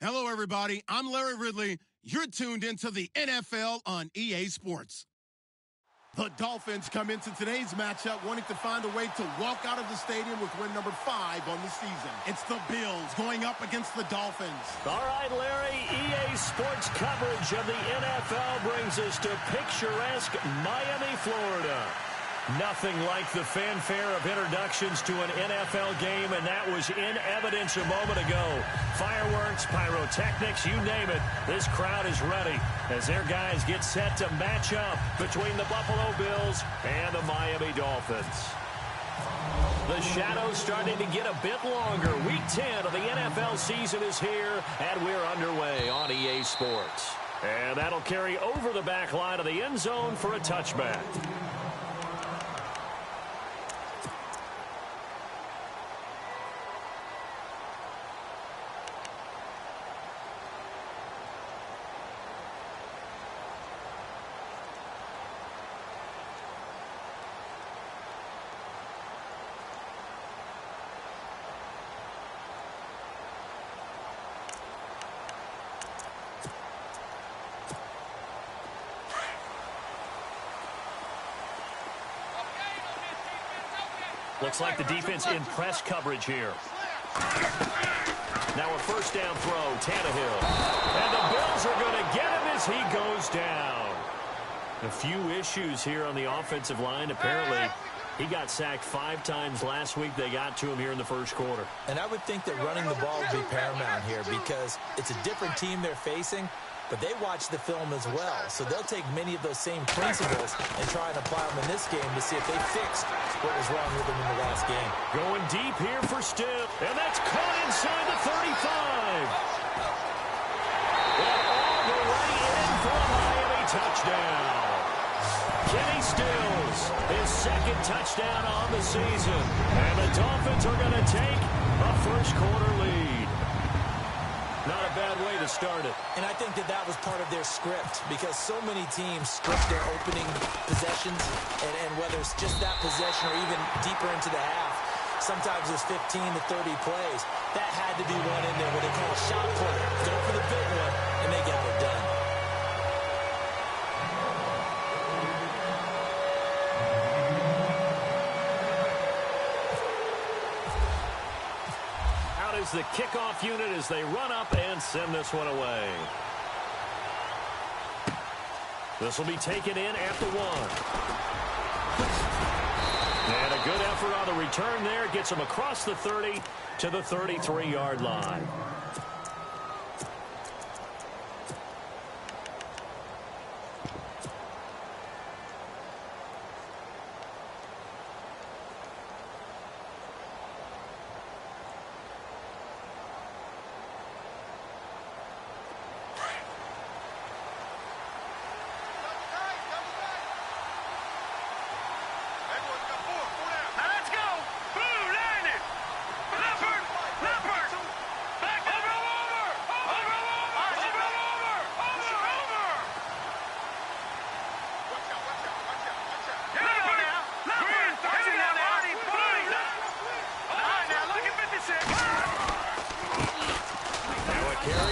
Hello, everybody. I'm Larry Ridley. You're tuned into the NFL on EA Sports. The Dolphins come into today's matchup wanting to find a way to walk out of the stadium with win number 5 on the season. It's the Bills going up against the Dolphins. All right, Larry, EA Sports coverage of the NFL brings us to picturesque Miami, Florida. Nothing like the fanfare of introductions to an NFL game, and that was in evidence a moment ago. Fireworks, pyrotechnics, you name it. This crowd is ready as their guys get set to match up between the Buffalo Bills and the Miami Dolphins. The shadow's starting to get a bit longer. Week 10 of the NFL season is here, and we're underway on EA Sports. And that'll carry over the back line of the end zone for a touchback. Looks like the defense in press coverage here. Now a first down throw, Tannehill. And the Bills are going to get him as he goes down. A few issues here on the offensive line. Apparently, he got sacked 5 times last week. They got to him here in the first quarter. And I would think that running the ball would be paramount here because it's a different team they're facing, but they watch the film as well. So they'll take many of those same principles and try and apply them in this game to see if they fixed what was wrong with them in the last game. Going deep here for Still, and that's caught inside the 35. And all the way in for a Miami touchdown. Kenny Stills, his second touchdown on the season. And the Dolphins are going to take a first quarter lead. Not a bad way to start it. And I think that that was part of their script because so many teams script their opening possessions, and whether it's just that possession or even deeper into the half, sometimes it's 15 to 30 plays. That had to be one in there where they call a shot play. Go for the big one, and they got it done. The kickoff unit as they run up and send this one away. This will be taken in at the 1. And a good effort on the return there. Gets him across the 30 to the 33-yard line.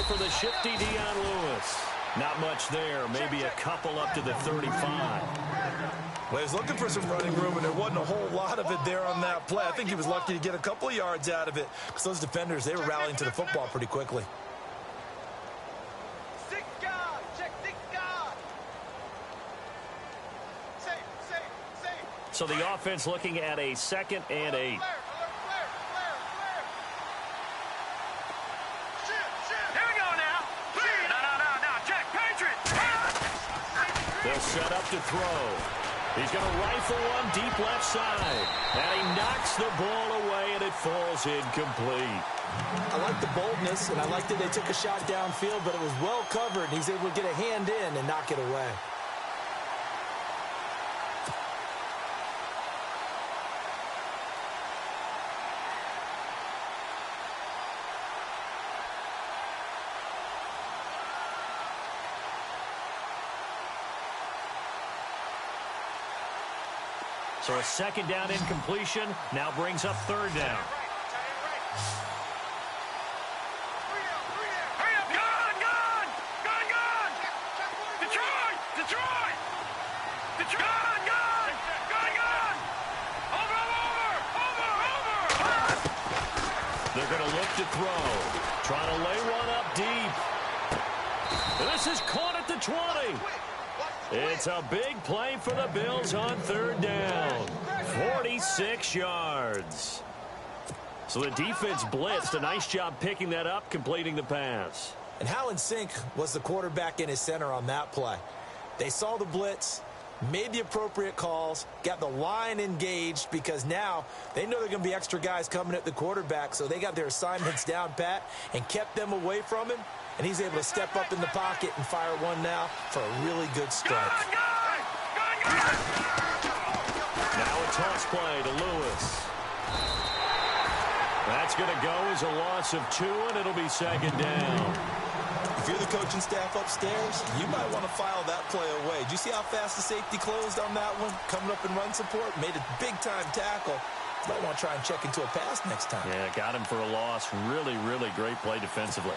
For the shifty Dion Lewis. Not much there. Maybe a couple up to the 35. Well, he's looking for some running room, and there wasn't a whole lot of it there on that play. I think he was lucky to get a couple of yards out of it because those defenders, they were rallying to the football pretty quickly. So the offense looking at a 2nd and 8. They'll set up to throw. He's going to rifle one deep left side. And he knocks the ball away, and it falls incomplete. I like the boldness, and I like that they took a shot downfield, but it was well covered, and he's able to get a hand in and knock it away. So a 2nd down incompletion now brings up 3rd down. They're going to look to throw. Trying to lay one up deep. This is caught at the 20. It's a big play for the Bills on third down. 46 yards. So the defense blitzed. A nice job picking that up, completing the pass. And how in sync was the quarterback and his center on that play? They saw the blitz, made the appropriate calls, got the line engaged because now they know there are going to be extra guys coming at the quarterback, so they got their assignments down pat and kept them away from him, and he's able to step up in the pocket and fire one now for a really good strike. Now a toss play to Lewis. That's going to go as a loss of 2, and it'll be second down. If you're the coaching staff upstairs, you might want to file that play away. Did you see how fast the safety closed on that one? Coming up in run support, made a big-time tackle. You might want to try and check into a pass next time. Yeah, got him for a loss. Really, really great play defensively.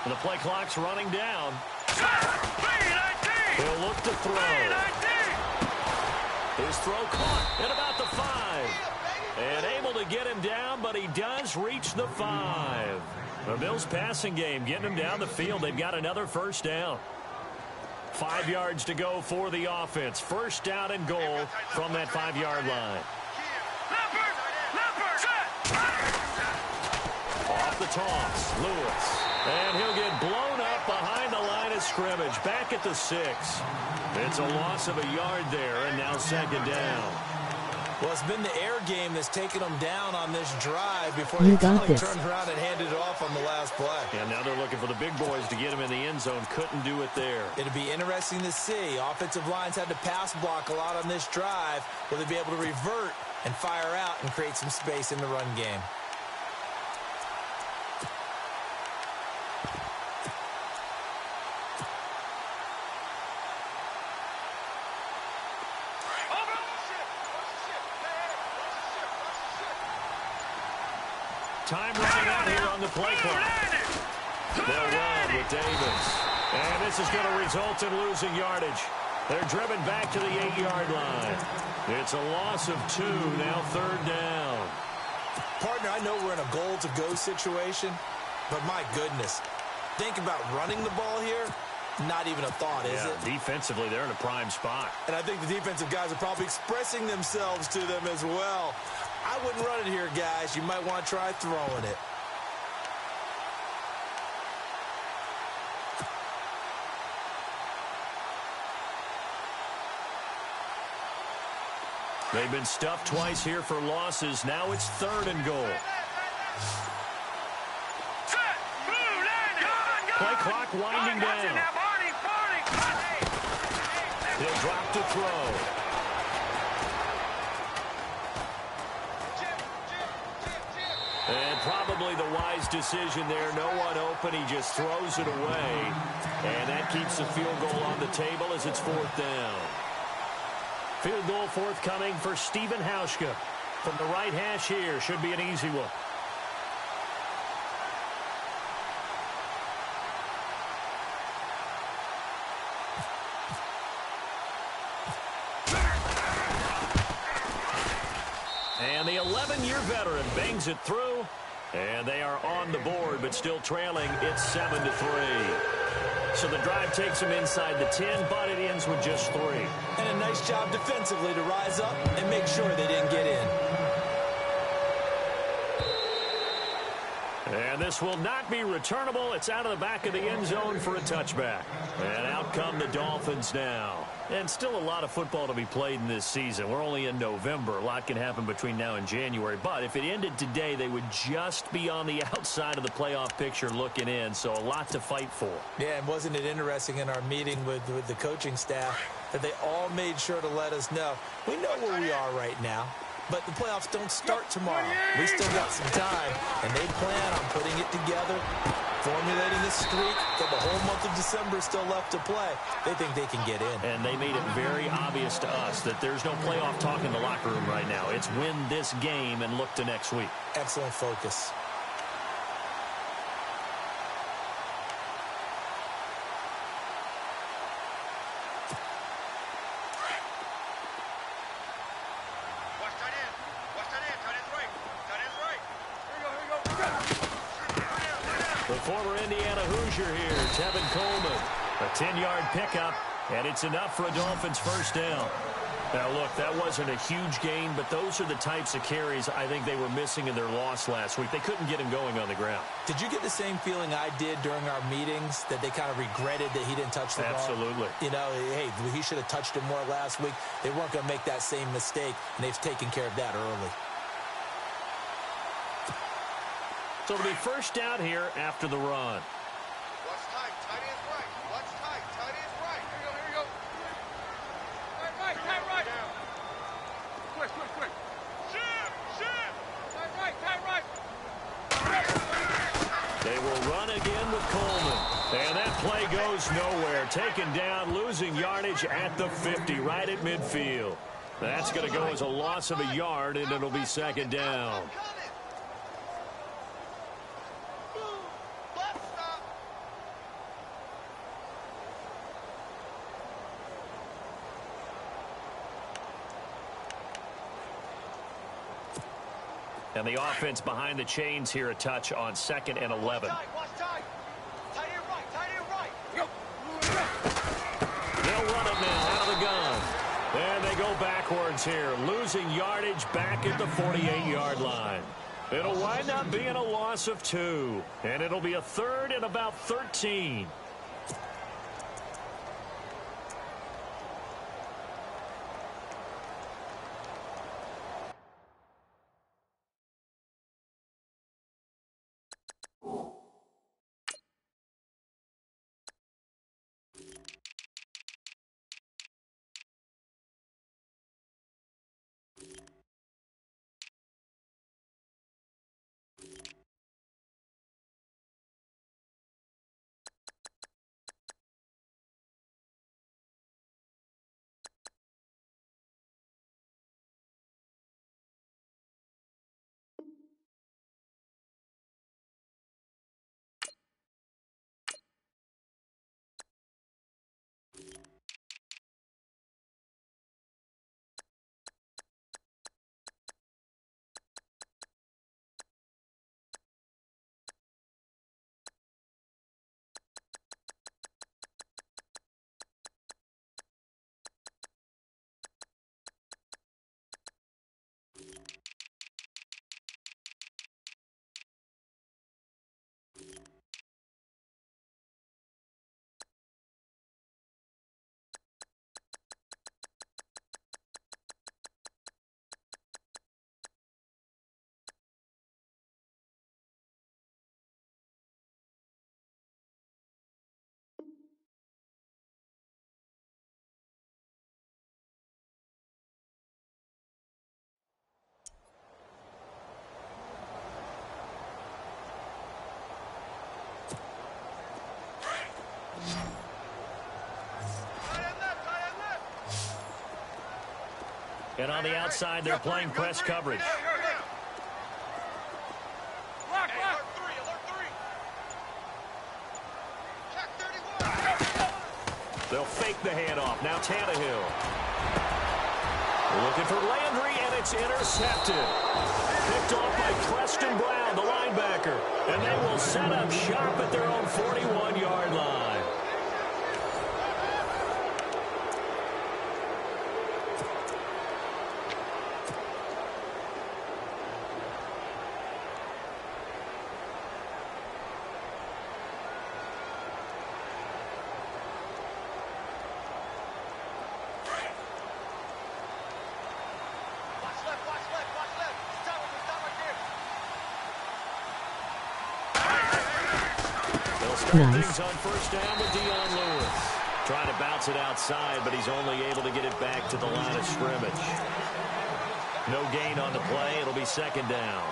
The play clock's running down. He'll look to throw. His throw caught at about the 5. And able to get him down, but he does reach the 5. The Bills passing game getting him down the field. They've got another first down. 5 yards to go for the offense. First down and goal from that 5-yard line. Off the toss, Lewis. And he'll get blown up behind the line of scrimmage. Back at the 6. It's a loss of a yard there, and now second down. Well, it's been the air game that's taken them down on this drive before they finally turned around and handed it off on the last play. And now they're looking for the big boys to get him in the end zone. Couldn't do it there. It'll be interesting to see. Offensive lines had to pass block a lot on this drive. Will they be able to revert and fire out and create some space in the run game? Time running out here on the play clock. They'll run with Davis. And this is going to result in losing yardage. They're driven back to the 8-yard line. It's a loss of 2, now third down. Partner, I know we're in a goal-to-go situation, but my goodness, think about running the ball here. Not even a thought, is it? Defensively, they're in a prime spot. And I think the defensive guys are probably expressing themselves to them as well. I wouldn't run it here, guys. You might want to try throwing it. They've been stuffed twice here for losses. Now it's third and goal. Play clock winding down. He'll drop to throw. And probably the wise decision there. No one open. He just throws it away. And that keeps the field goal on the table as it's fourth down. Field goal forthcoming for Stephen Hauschka. From the right hash here. Should be an easy one. And the 11-year veteran bangs it through. And they are on the board, but still trailing. It's 7-3. So the drive takes them inside the 10, but it ends with just 3. And a nice job defensively to rise up and make sure they didn't get in. And this will not be returnable. It's out of the back of the end zone for a touchback. And out come the Dolphins now. And still a lot of football to be played in this season. We're only in November. A lot can happen between now and January. But if it ended today, they would just be on the outside of the playoff picture looking in. So a lot to fight for. Yeah, and wasn't it interesting in our meeting with the coaching staff that they all made sure to let us know. We know where we are right now. but the playoffs don't start tomorrow. We still got some time, and they plan on putting it together, formulating this streak. Got the whole month of December still left to play. They think they can get in. And they made it very obvious to us that there's no playoff talk in the locker room right now. It's win this game and look to next week. Excellent focus. The former Indiana Hoosier here, Tevin Coleman. A 10-yard pickup, and it's enough for a Dolphins first down. Now, look, that wasn't a huge gain, but those are the types of carries I think they were missing in their loss last week. They couldn't get him going on the ground. Did you get the same feeling I did during our meetings, that they kind of regretted that he didn't touch the ball? Absolutely. You know, hey, he should have touched it more last week. They weren't going to make that same mistake, and they've taken care of that early. So it'll be first down here after the run. Watch tight. Tight end's right. Watch tight. Tight end's right. Here we go. Tight right. Quick. Shift. Tight right. They will run again with Coleman. And that play goes nowhere. Taken down, losing yardage at the 50, right at midfield. That's going to go as a loss of a yard, and it'll be second down. And the offense behind the chains here, a touch on 2nd and 11. Watch tight. Tight end right. They'll run it now out of the gun. And they go backwards here, losing yardage back at the 48-yard line. It'll wind up being a loss of 2. And it'll be a 3rd and about 13. And on the outside, they're playing press coverage. Alert 3. Check 31. They'll fake the handoff. Now Tannehill. Looking for Landry, and it's intercepted. Picked off by Preston Brown, the linebacker. And they will set up shop at their own 41-yard line. Nice. On first down with Dion Lewis. Trying to bounce it outside, but he's only able to get it back to the line of scrimmage. No gain on the play. It'll be second down.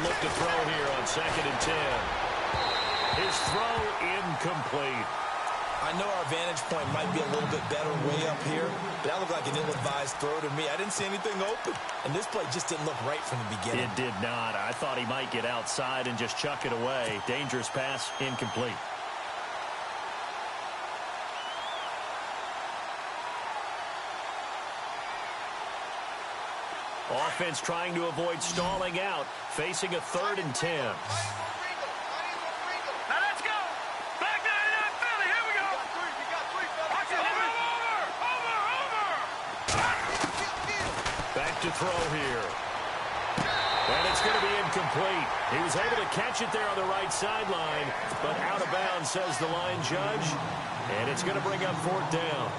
Look to throw here on 2nd and 10. His throw incomplete. I know our vantage point might be a little bit better way up here, but that looked like an ill-advised throw to me. I didn't see anything open, and this play just didn't look right from the beginning. It did not. I thought he might get outside and just chuck it away. Dangerous pass, incomplete. Offense trying to avoid stalling out, facing a 3rd and 10. Now let's go. Back 99 Philly. Here we go. You got three, Philly. Over. Back to throw here. And it's going to be incomplete. He was able to catch it there on the right sideline, but out of bounds, says the line judge. And it's going to bring up 4th down.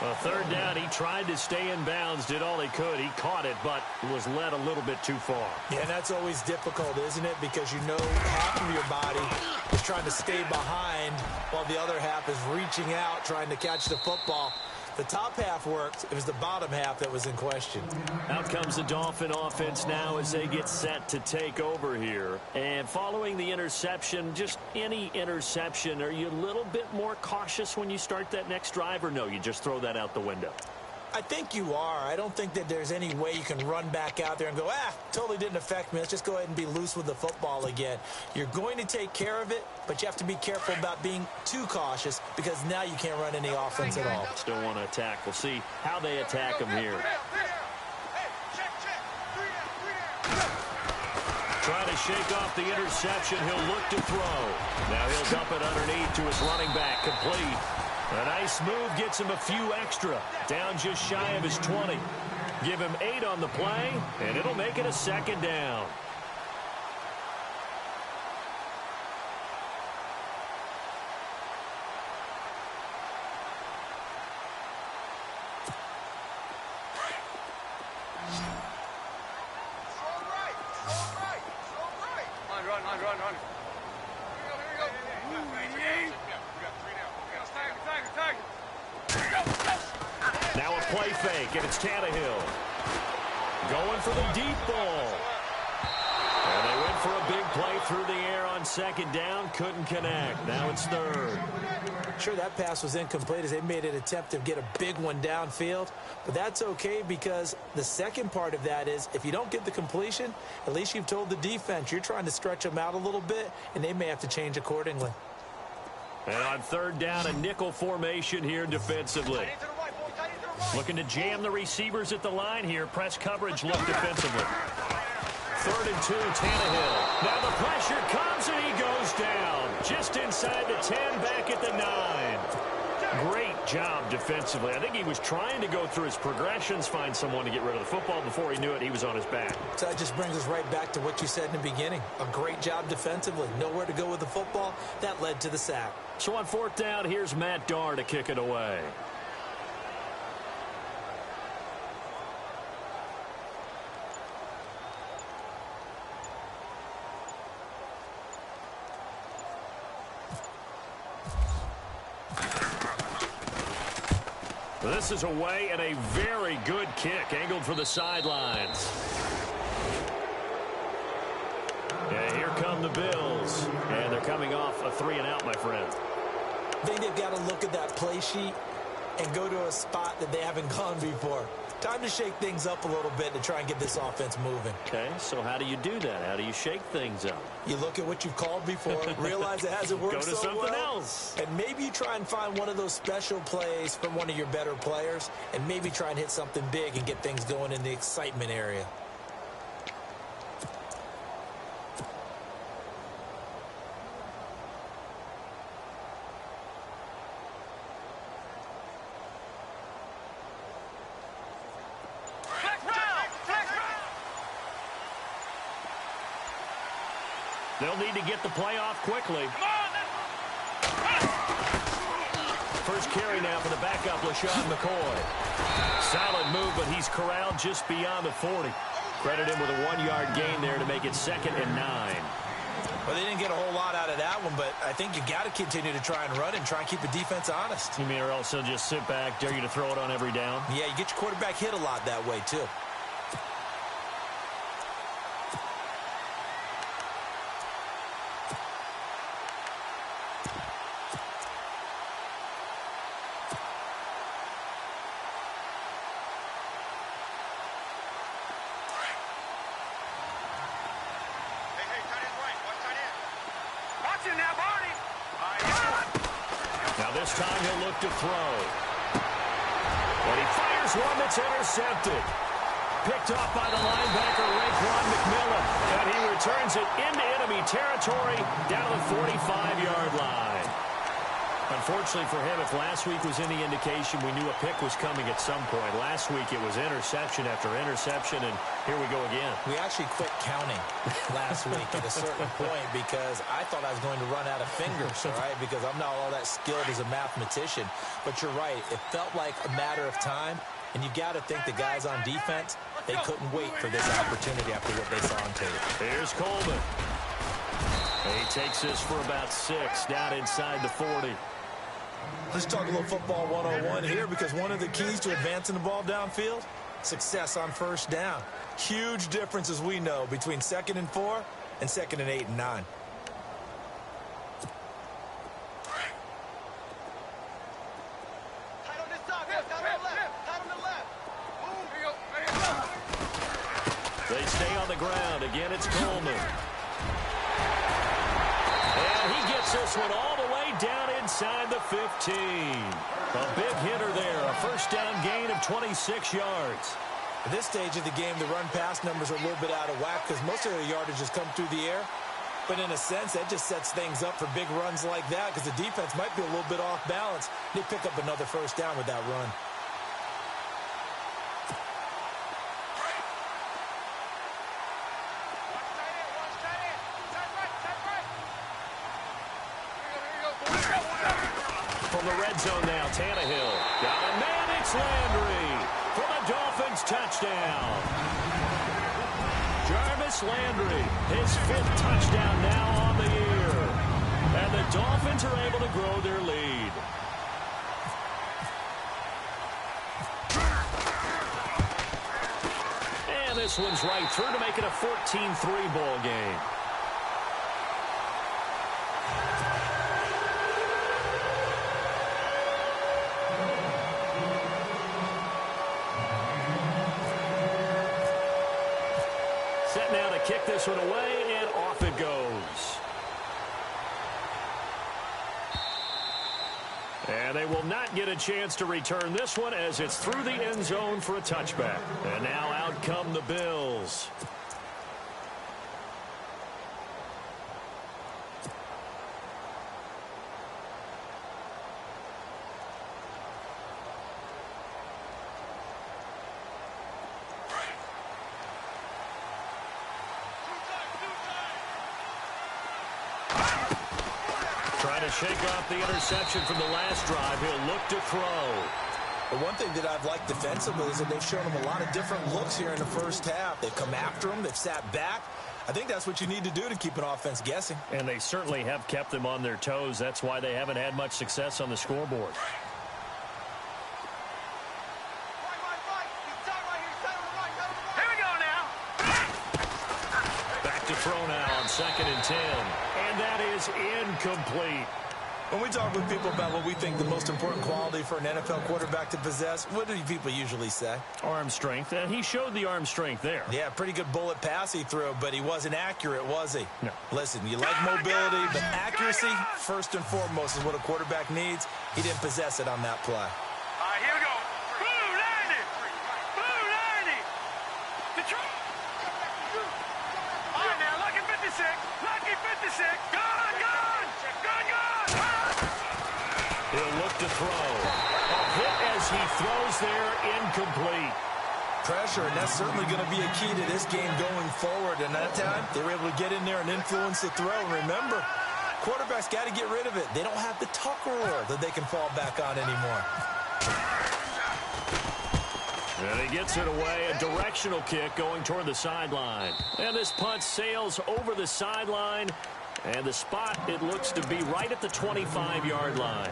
A 3rd down, he tried to stay in bounds, did all he could. He caught it, but was led a little bit too far. Yeah, and that's always difficult, isn't it? Because you know half of your body is trying to stay behind while the other half is reaching out, trying to catch the football. The top half worked. It was the bottom half that was in question. Out comes the Dolphin offense now as they get set to take over here. And following the interception, just any interception, are you a little bit more cautious when you start that next drive, or no, you just throw that out the window? I think you are. I don't think that there's any way you can run back out there and go, totally didn't affect me. Let's just go ahead and be loose with the football again. You're going to take care of it, but you have to be careful about being too cautious because now you can't run any offense at all. Still want to attack. We'll see how they attack him here. Trying to shake off the interception. He'll look to throw. Now he'll dump it underneath to his running back. Complete. A nice move gets him a few extra. Down just shy of his 20. Give him 8 on the play, and it'll make it a 2nd down. Run. Now a play fake, and it's Tannehill. Going for the deep ball. And they went for a big play through the air on 2nd down. Couldn't connect. Now it's 3rd. Sure, that pass was incomplete as they made an attempt to get a big one downfield. But that's okay because the second part of that is if you don't get the completion, at least you've told the defense you're trying to stretch them out a little bit, and they may have to change accordingly. And on 3rd down, a nickel formation here defensively. Looking to jam the receivers at the line here. Press coverage look defensively. 3rd and 2, Tannehill. Now the pressure comes and he goes down. Just inside the 10, back at the 9. Great job defensively. I think he was trying to go through his progressions, find someone to get rid of the football. Before he knew it, he was on his back. So that just brings us right back to what you said in the beginning. A great job defensively. Nowhere to go with the football. That led to the sack. So on 4th down, here's Matt Darr to kick it away. This is away and a very good kick angled for the sidelines. Yeah, here come the Bills. And they're coming off a 3-and-out, my friend. I think they've got to look at that play sheet and go to a spot that they haven't gone before. Time to shake things up a little bit to try and get this offense moving. Okay, so how do you do that? How do you shake things up? You look at what you've called before, realize it hasn't worked so well. Go to something else. And maybe you try and find one of those special plays from one of your better players, and maybe try and hit something big and get things going in the excitement area. They'll need to get the play off quickly. First carry now for the backup, LaShawn McCoy. Solid move, but he's corralled just beyond the 40. Credit him with a 1-yard gain there to make it 2nd and 9. Well, they didn't get a whole lot out of that one, but I think you got to continue to try and run and try and keep the defense honest. You mean or else they'll just sit back, dare you to throw it on every down? Yeah, you get your quarterback hit a lot that way, too. This time he'll look to throw. And he fires one that's intercepted. Picked off by the linebacker, Raekwon McMillan. And he returns it into enemy territory down to the 45-yard line. Unfortunately for him, if last week was any indication, we knew a pick was coming at some point. Last week it was interception after interception, and here we go again. We actually quit counting last week at a certain point because I thought I was going to run out of fingers, all right, because I'm not all that skilled as a mathematician. But you're right. It felt like a matter of time, and you got to think the guys on defense, they couldn't wait for this opportunity after what they saw on tape. Here's Coleman. He takes this for about 6 down inside the 40. Let's talk a little football 101 here because one of the keys to advancing the ball downfield, success on first down. Huge difference, as we know, between 2nd and 4 and 2nd and 8 and 9. Tight on this side, tight on the left, tight on the left. Move. They stay on the ground. Again, it's Coleman. And he gets this one all the way down inside the 15. A big hitter there. A first down gain of 26 yards. At this stage of the game, the run-pass numbers are a little bit out of whack because most of their yardage has come through the air. But in a sense, that just sets things up for big runs like that because the defense might be a little bit off balance. They pick up another first down with that run. From the red zone now, Tannehill. Got a man, it's Landry. For the Dolphins, touchdown. Jarvis Landry, his 5th touchdown now on the year. And the Dolphins are able to grow their lead. And this one's right through to make it a 14-3 ball game. Set now to kick this one away, and off it goes. And they will not get a chance to return this one as it's through the end zone for a touchback. And now out come the Bills. Trying to shake off the interception from the last drive. He'll look to throw. But one thing that I've liked defensively is that they've shown him a lot of different looks here in the first half. They've come after him. They've sat back. I think that's what you need to do to keep an offense guessing. And they certainly have kept them on their toes. That's why they haven't had much success on the scoreboard. throw now on 2nd and 10. And that is incomplete. When we talk with people about what we think the most important quality for an NFL quarterback to possess, what do people usually say? Arm strength, and he showed the arm strength there. Yeah, pretty good bullet pass he threw, but he wasn't accurate, was he? No. Listen, you like mobility, but accuracy, first and foremost, is what a quarterback needs. He didn't possess it on that play. All right, here we go. Blue 90. Blue 90. Detroit. All right, now, lucky 56. Lucky 56. Gone, gone. Gone, gone. He'll look to throw. A hit as he throws there, incomplete. Pressure, and that's certainly going to be a key to this game going forward. And that time, they were able to get in there and influence the throw. And remember, quarterbacks got to get rid of it. They don't have the Tucker rule that they can fall back on anymore. And he gets it away, a directional kick going toward the sideline. And this punt sails over the sideline. And the spot, it looks to be right at the 25-yard line.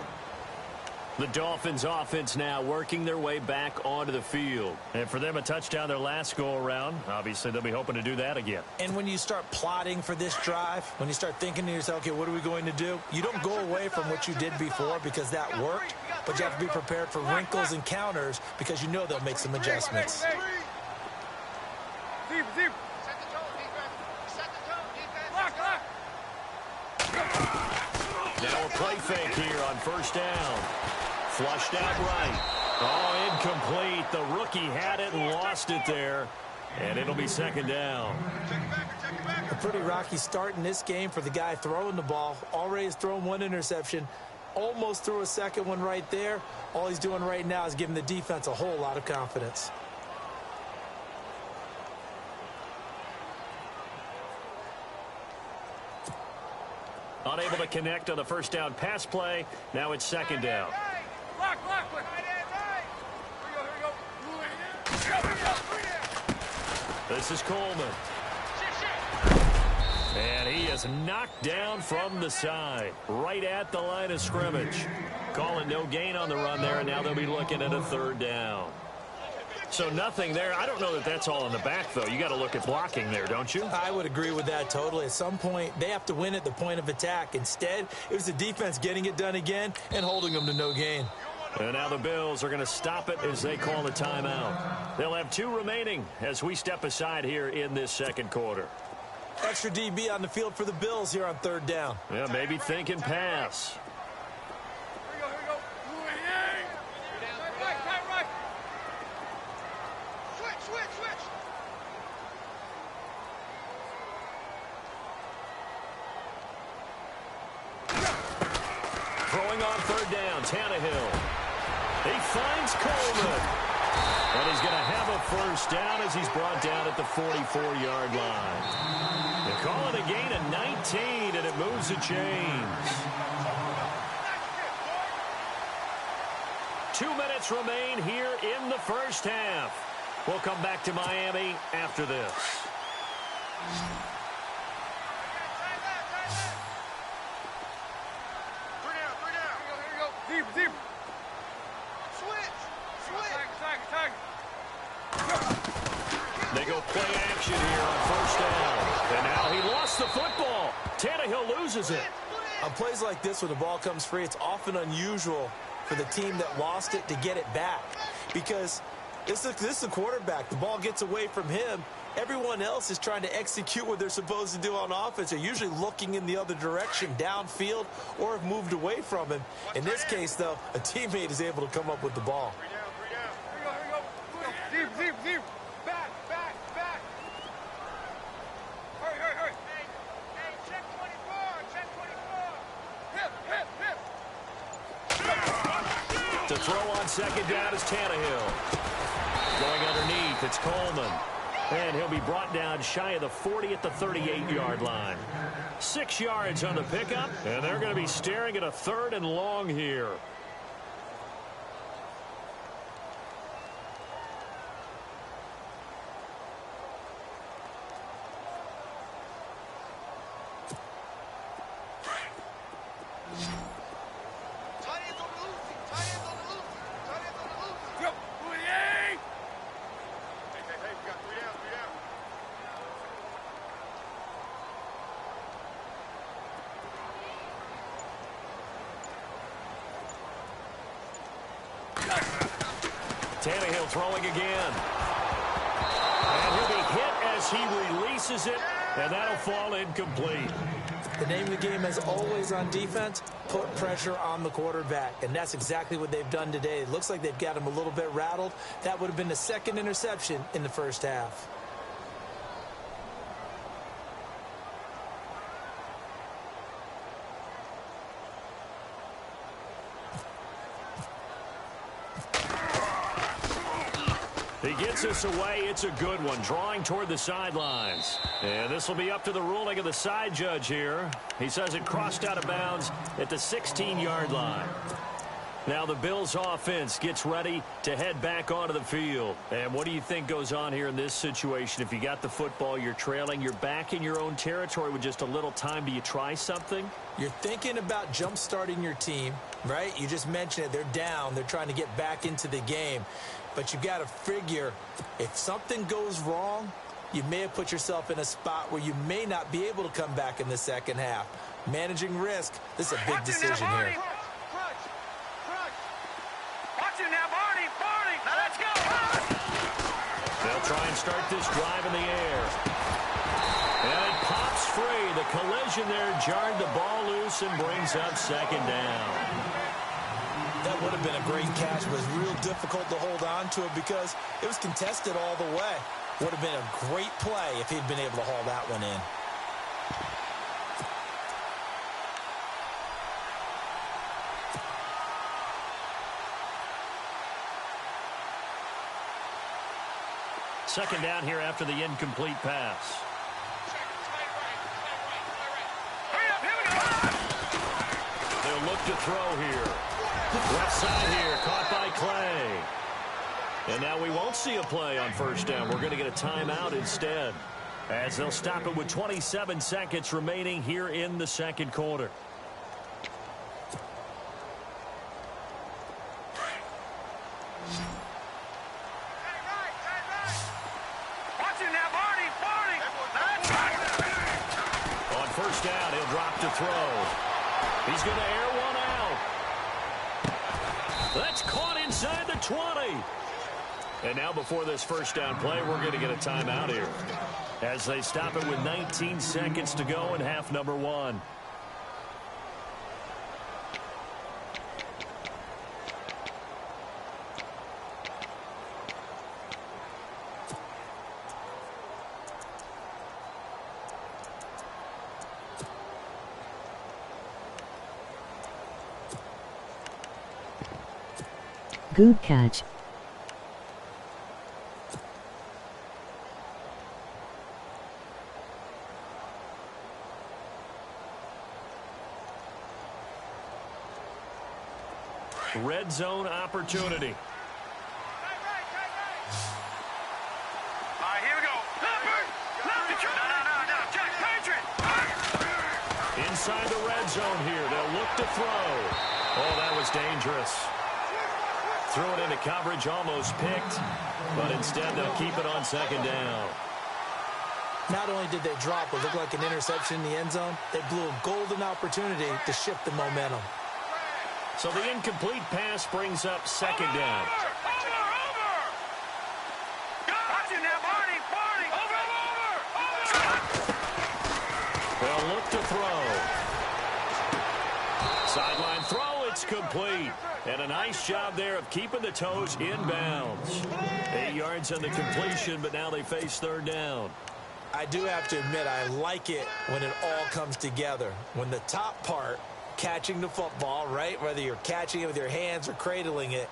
The Dolphins offense now working their way back onto the field. And for them, a touchdown their last go-around. Obviously, they'll be hoping to do that again. And when you start plotting for this drive, when you start thinking to yourself, okay, what are we going to do? You don't go away from what you did before because that worked, but you have to be prepared for wrinkles and counters because you know they'll make some adjustments. Set the tone, defense. Set the tone, defense. Lock. Now a play fake here on 1st down. Flushed out right. Oh, incomplete. The rookie had it and lost it there. And it'll be 2nd down. A pretty rocky start in this game for the guy throwing the ball. Already has thrown one interception. Almost threw a second one right there. All he's doing right now is giving the defense a whole lot of confidence. Unable to connect on the 1st down pass play. Now it's 2nd down. Lock. Here we go. This is Coleman. And he is knocked down from the side, right at the line of scrimmage. Calling no gain on the run there, and now they'll be looking at a 3rd down. So nothing there. I don't know that that's all in the back, though. You got to look at blocking there, don't you? I would agree with that totally. At some point, they have to win at the point of attack. Instead, it was the defense getting it done again and holding them to no gain. And now the Bills are going to stop it as they call the timeout. They'll have 2 remaining as we step aside here in this 2nd quarter. Extra DB on the field for the Bills here on 3rd down. Yeah, maybe thinking pass. Here we go. Right. Switch. Throwing on 3rd down, Tannehill. He finds Coleman. And he's going to have a 1st down as he's brought down at the 44-yard line. They call it a gain of 19, and it moves the chains. 2 minutes remain here in the 1st half. We'll come back to Miami after this. 3 down. Here we go. Deep. Switch. Tag. They go play action here on 1st down. And now he lost the football. Tannehill loses it. On plays like this when the ball comes free, it's often unusual for the team that lost it to get it back. Because this is the quarterback. The ball gets away from him. Everyone else is trying to execute what they're supposed to do on offense. They're usually looking in the other direction, downfield, or have moved away from him. In this case, though, a teammate is able to come up with the ball. 3 down. Here we go. Deep. Back. Hurry. Hey, check 24. Hip. To throw on 2nd down is Tannehill. Going underneath, it's Coleman. And he'll be brought down shy of the 40 at the 38-yard line. 6 yards on the pickup, and they're going to be staring at a 3rd and long here. Yep. Hey, we got 3 down. Tannehill throwing again. And he'll be hit as he releases it, and that'll fall incomplete. The name of the game, as always on defense, put pressure on the quarterback. And that's exactly what they've done today. It looks like they've got him a little bit rattled. That would have been the second interception in the first half. He gets us away. It's a good one, drawing toward the sidelines. And this will be up to the ruling of the side judge here. He says it crossed out of bounds at the 16-yard line. Now the Bills offense gets ready to head back onto the field. And what do you think goes on here in this situation? If you got the football, you're trailing, you're back in your own territory with just a little time. Do you try something? You're thinking about jump-starting your team, right? You just mentioned it. They're down. They're trying to get back into the game. But you got to figure, if something goes wrong, you may have put yourself in a spot where you may not be able to come back in the second half. Managing risk, this is a big decision here. Watch it now, Barney. Now let's go. They'll try and start this drive in the air. And it pops free. The collision there jarred the ball loose and brings up second down. That would have been a great catch, but it was real difficult to hold on to it because it was contested all the way. Would have been a great play if he'd been able to haul that one in. Second down here after the incomplete pass. They'll look to throw here. Left side here, caught by Clay. And now we won't see a play on first down. We're going to get a timeout instead, as they'll stop it with 27 seconds remaining here in the second quarter. Watch it now, Barney. On first down, he'll drop to throw. He's going to air one out. That's caught inside the 20. And now before this first down play, we're going to get a timeout here, as they stop it with 19 seconds to go in half number one. Good catch. Red zone opportunity. All right, here we go. No, Jack Patrick. Inside the red zone here. They'll look to throw. Oh, that was dangerous. Threw it into coverage, almost picked, but instead they'll keep it on second down. Not only did they drop what looked like an interception in the end zone, they blew a golden opportunity to shift the momentum. So the incomplete pass brings up second down. Over. Watch it now, Barney. Over. They'll look to throw. Sideline throw, it's complete. And a nice job there of keeping the toes in bounds. 8 yards on the completion, but now they face third down. I do have to admit, I like it when it all comes together. When the top part, catching the football, right, whether you're catching it with your hands or cradling it,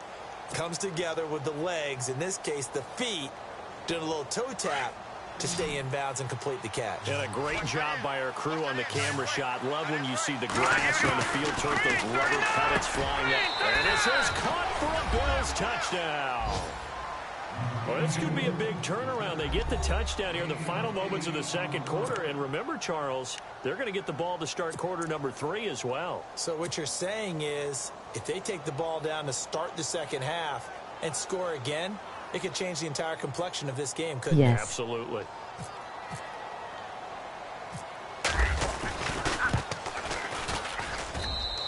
comes together with the legs, in this case the feet, doing a little toe tap to stay in bounds and complete the catch. And a great job by our crew on the camera shot. Love when you see the grass on the field turf, those rubber pellets flying up. And this is caught for a Bills touchdown. Well, this could be a big turnaround. They get the touchdown here in the final moments of the second quarter. And remember, Charles, they're going to get the ball to start quarter number 3 as well. So what you're saying is, if they take the ball down to start the second half and score again, it could change the entire complexion of this game, couldn't Yes. it? Absolutely.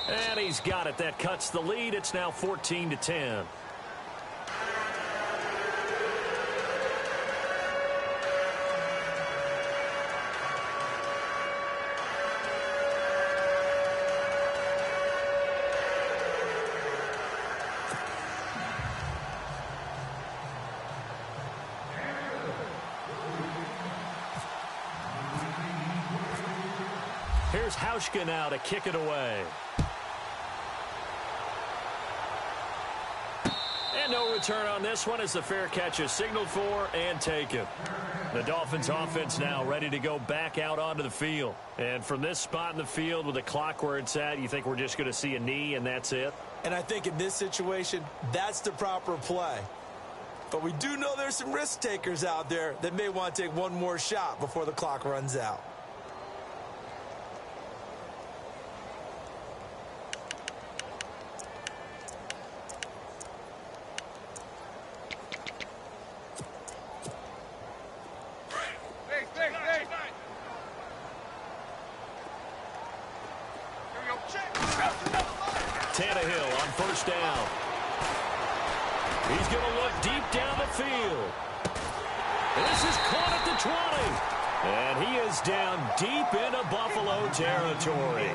And he's got it. That cuts the lead. It's now 14-10. here's Hauschka now to kick it away. And no return on this one as the fair catch is signaled for and taken. The Dolphins offense now ready to go back out onto the field. And from this spot in the field with the clock where it's at, you think we're just going to see a knee and that's it? And I think in this situation, that's the proper play. But we do know there's some risk takers out there that may want to take one more shot before the clock runs out. Tannehill on first down. He's going to look deep down the field. This is caught at the 20. And he is down deep into Buffalo territory.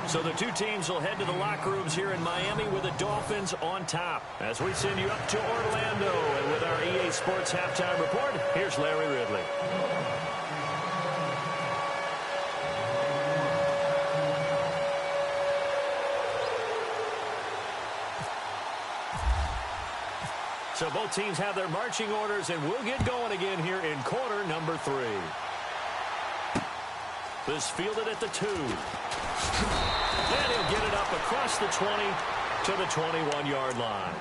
So the two teams will head to the locker rooms here in Miami with the Dolphins on top. As we send you up to Orlando, and with our EA Sports Halftime Report, here's Larry Ridley. So both teams have their marching orders, and we'll get going again here in quarter number 3. This fielded at the 2. And he'll get it up across the 20 to the 21-yard line.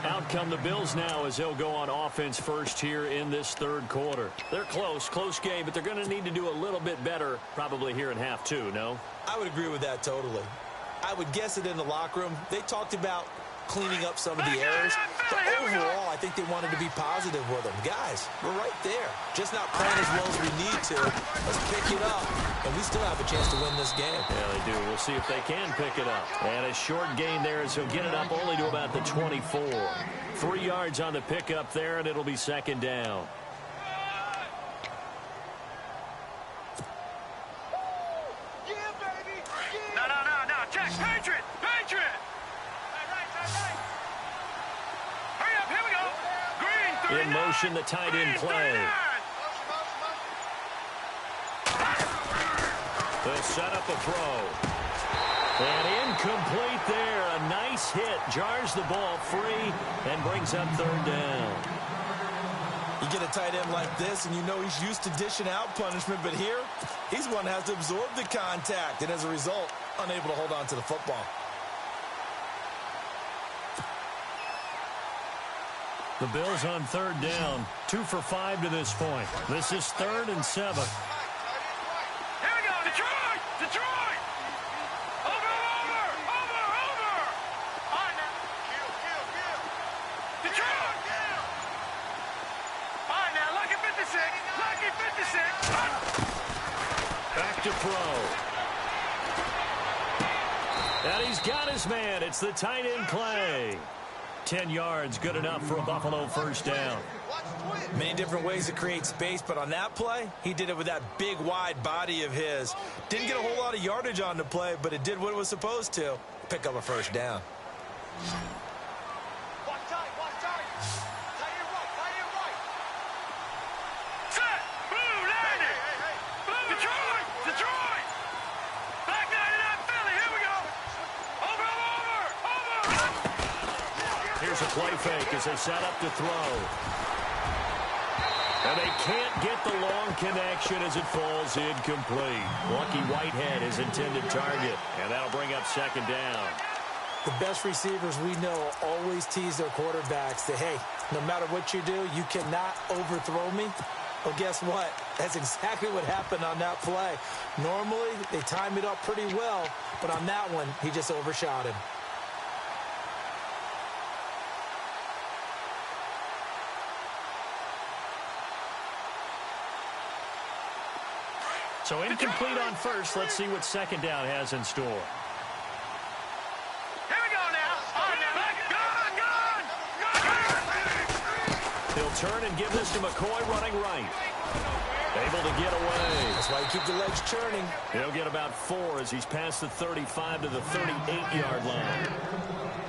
Out come the Bills now as they'll go on offense first here in this third quarter. They're close game, but they're going to need to do a little bit better probably here in half 2, no? I would agree with that totally. I would guess that in the locker room, they talked about cleaning up some of the errors. But overall, I think they wanted to be positive with them. Guys, we're right there. Just not playing as well as we need to. Let's pick it up. And we still have a chance to win this game. Yeah, they do. We'll see if they can pick it up. And a short gain there as he'll get it up only to about the 24. 3 yards on the pickup there, and it'll be second down. No. Check. Patriot. Hurry up. Here we go. Green. In motion, the tight end play. They'll set up a throw. And incomplete there. A nice hit. Jars the ball free and brings up third down. You get a tight end like this, and you know he's used to dishing out punishment, but here, he's one that has to absorb the contact, and as a result, unable to hold on to the football. The Bills on third down. 2 for 5 to this point. This is 3rd and 7. Here we go. Detroit. Over. On now. Detroit. On now. Lucky 56. Back to throw. And he's got his man. It's the tight end play. 10 yards, good enough for a Buffalo first down. Many different ways to create space, but on that play, he did it with that big, wide body of his. Didn't get a whole lot of yardage on the play, but it did what it was supposed to. Pick up a first down. Watch tight. Tight end right. Set. Blue, landing. Detroit. Back 99, Philly. Here we go. Over. Here's a play fake as they set up to throw. And they can't get the long connection as it falls incomplete. Lucky Whitehead is intended target, and that'll bring up second down. The best receivers we know always tease their quarterbacks that, hey, no matter what you do, you cannot overthrow me. Well, guess what? That's exactly what happened on that play. Normally, they time it up pretty well, but on that one, he just overshot him. So incomplete on first. Let's see what second down has in store. Here we go now. He'll turn and give this to McCoy running right. Able to get away. That's why you keep the legs churning. He'll get about 4 as he's past the 35 to the 38-yard line.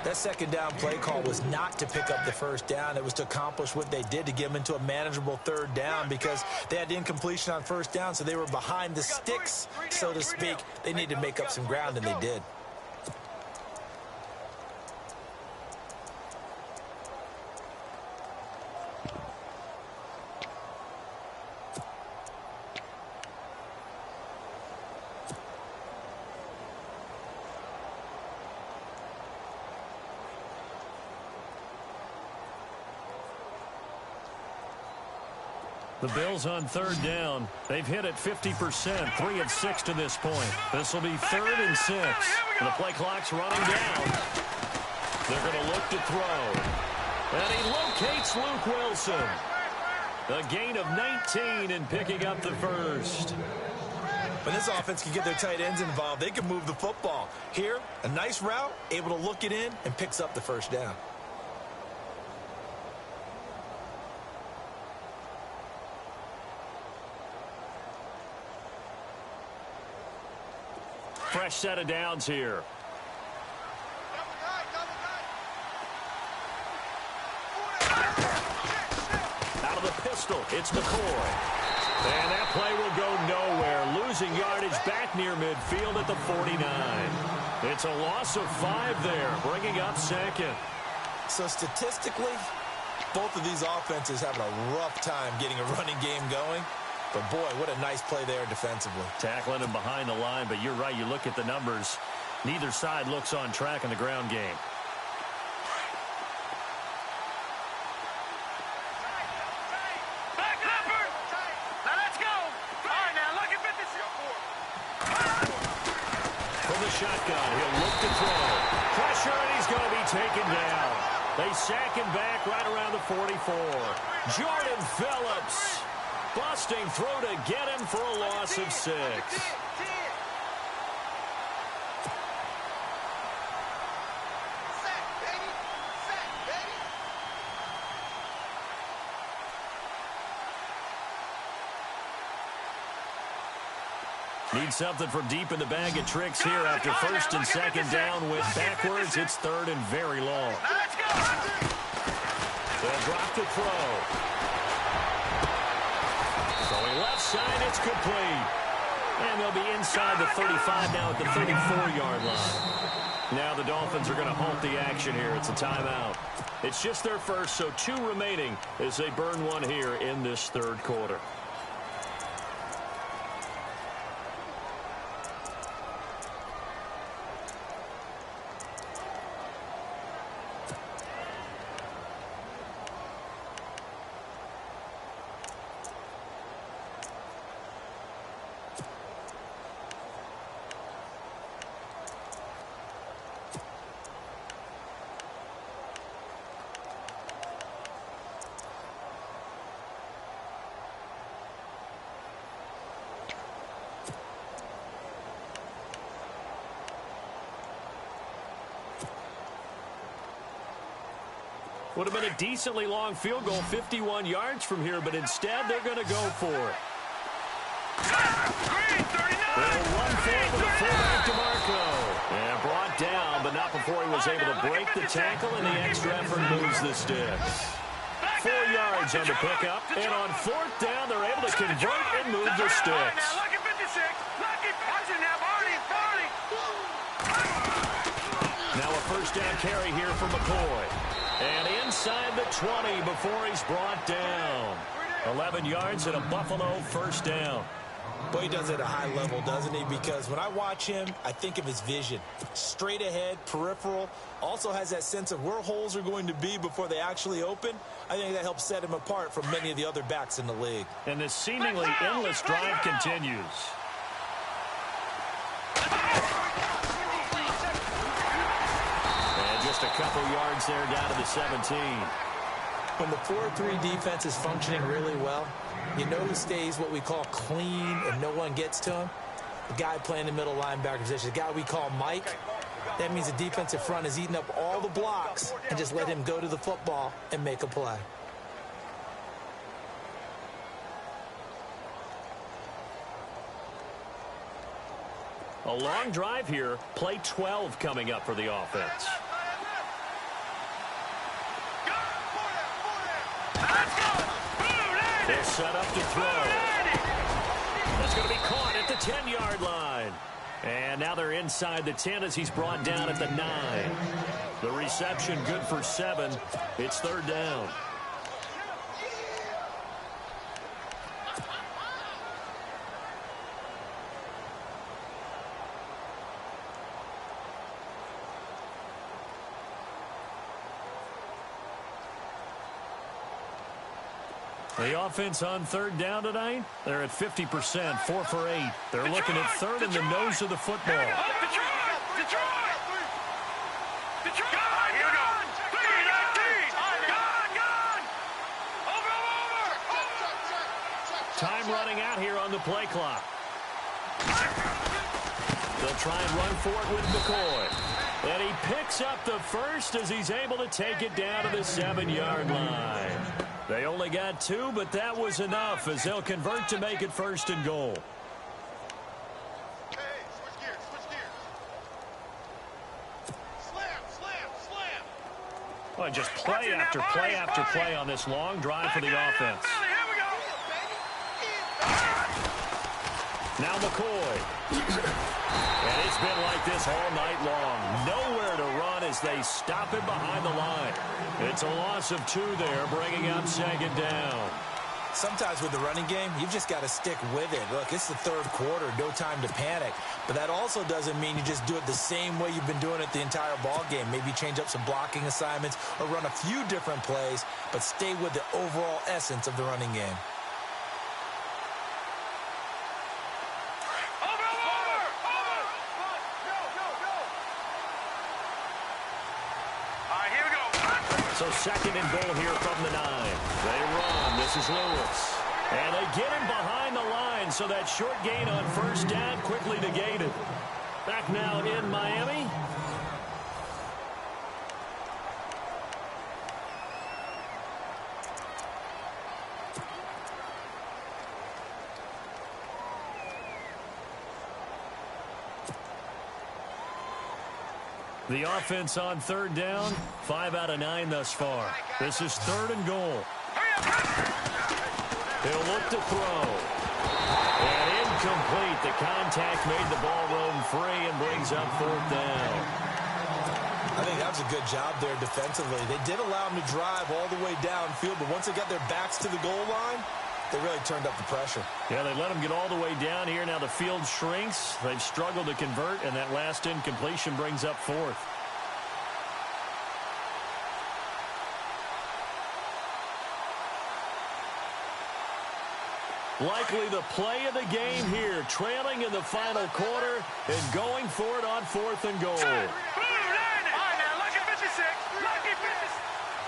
That second down play call was not to pick up the first down. It was to accomplish what they did, to get them into a manageable third down, because they had incompletion on first down, so they were behind the sticks, so to speak. They needed to make up some ground, and they did. The Bills on third down. They've hit it 50%, 3 of 6 to this point. This will be 3rd and 6. The play clock's running down. They're going to look to throw. And he locates Luke Wilson. A gain of 19 and picking up the first. When this offense can get their tight ends involved, they can move the football. Here, a nice route, able to look it in, and picks up the first down. Fresh set of downs here. Out of the pistol, it's McCoy. And that play will go nowhere. Losing yardage back near midfield at the 49. It's a loss of 5 there, bringing up second. So statistically, both of these offenses having a rough time getting a running game going. But, boy, what a nice play there defensively. Tackling him behind the line, but you're right. You look at the numbers. Neither side looks on track in the ground game. Back upper. Now let's go. All right, now look at this. From the shotgun, he'll look to throw. Pressure, and he's going to be taken down. They sack him back right around the 44. Jordan Phillips. Busting through to get him for a loss of 6. Need something from deep in the bag of tricks here after first and second down went backwards. It's 3rd and very long. Let's go. They'll drop the throw. Going left side, it's complete. And they'll be inside the 35 now at the 34-yard line. Now the Dolphins are going to halt the action here. It's a timeout. It's just their first, so 2 remaining as they burn one here in this 3rd quarter. Would have been a decently long field goal, 51 yards from here, but instead they're going to go for it. They'll run for it with a fullback DeMarco. And brought down, but not before he was able to break the tackle, and the extra effort moves the sticks. 4 yards on the pickup, and on 4th down, they're able to convert and move the sticks. Now a first down carry here for McCoy. And inside the 20 before he's brought down. 11 yards and a Buffalo first down. Boy, he does it at a high level, doesn't he? Because when I watch him, I think of his vision. Straight ahead, peripheral. Also has that sense of where holes are going to be before they actually open. I think that helps set him apart from many of the other backs in the league. And this seemingly endless drive continues. And just a couple yards there down to the 17. When the 4-3 defense is functioning really well, you know who stays what we call clean and no one gets to him? The guy playing the middle linebacker position, the guy we call Mike. That means the defensive front is eating up all the blocks and just let him go to the football and make a play. A long drive here. Play 12 coming up for the offense. They'll set up to throw. That's going to be caught at the 10-yard line. And now they're inside the 10 as he's brought down at the 9. The reception good for 7. It's third down. The offense on third down tonight, they're at 50%, 4 for 8. They're looking at third in the nose of the football. Detroit! Here we go. 3-19. Gone. Over. Time running out here on the play clock. They'll try and run for it with McCoy. And he picks up the first as he's able to take it down to the 7-yard line. They only got 2, but that was enough as they'll convert to make it first and goal. Hey, switch gears. Slam. Well, just play after play after play on this long drive for the offense. Here we go. Now McCoy. And it's been like this all night long. Nowhere to run as they stop him behind the line. It's a loss of 2 there, bringing up second down. Sometimes with the running game, you've just got to stick with it. Look, it's the third quarter, no time to panic. But that also doesn't mean you just do it the same way you've been doing it the entire ball game. Maybe change up some blocking assignments or run a few different plays, but stay with the overall essence of the running game. So second and goal here from the 9. They run. This is Lewis. And they get him behind the line, so that short gain on first down quickly negated. Back now in Miami. The offense on third down, 5 out of 9 thus far. This is third and goal. He'll look to throw. And incomplete. The contact made the ball roam free and brings up fourth down. I think that was a good job there defensively. They did allow him to drive all the way downfield, but once they got their backs to the goal line, they really turned up the pressure. Yeah, they let him get all the way down here. Now the field shrinks. They've struggled to convert, and that last incompletion brings up fourth. Likely the play of the game here, trailing in the final quarter and going for it on fourth and goal.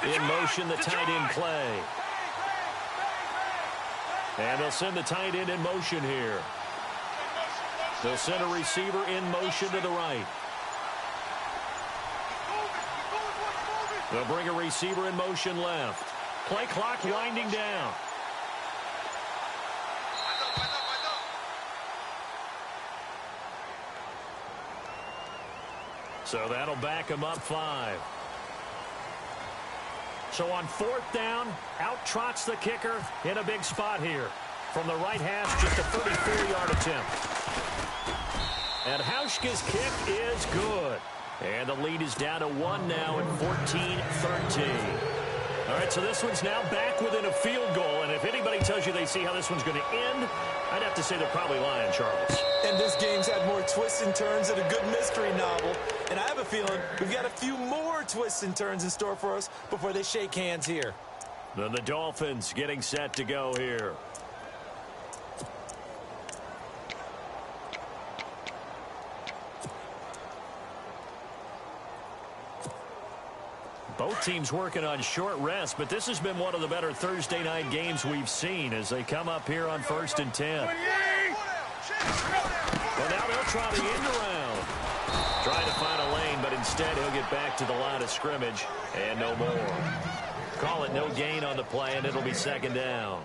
In motion, the tight end play. And they'll send the tight end in motion here. They'll send a receiver in motion to the right. They'll bring a receiver in motion left. Play clock winding down. So that'll back him up 5. So on fourth down, out trots the kicker in a big spot here. From the right hash, just a 34-yard attempt. And Hauschka's kick is good. And the lead is down to 1 now at 14-13. All right, so this one's now back within a field goal. And if anybody tells you they see how this one's going to end, I'd have to say they're probably lying, Charles. And this game's had more twists and turns than a good mystery novel. And I have a feeling we've got a few more twists and turns in store for us before they shake hands here. Then the Dolphins getting set to go here. Both teams working on short rest, but this has been one of the better Thursday night games we've seen as they come up here on 1st and 10. Well, now they'll try the end around. Trying to find a lane, but instead he'll get back to the line of scrimmage and no more. Call it no gain on the play, and it'll be second down.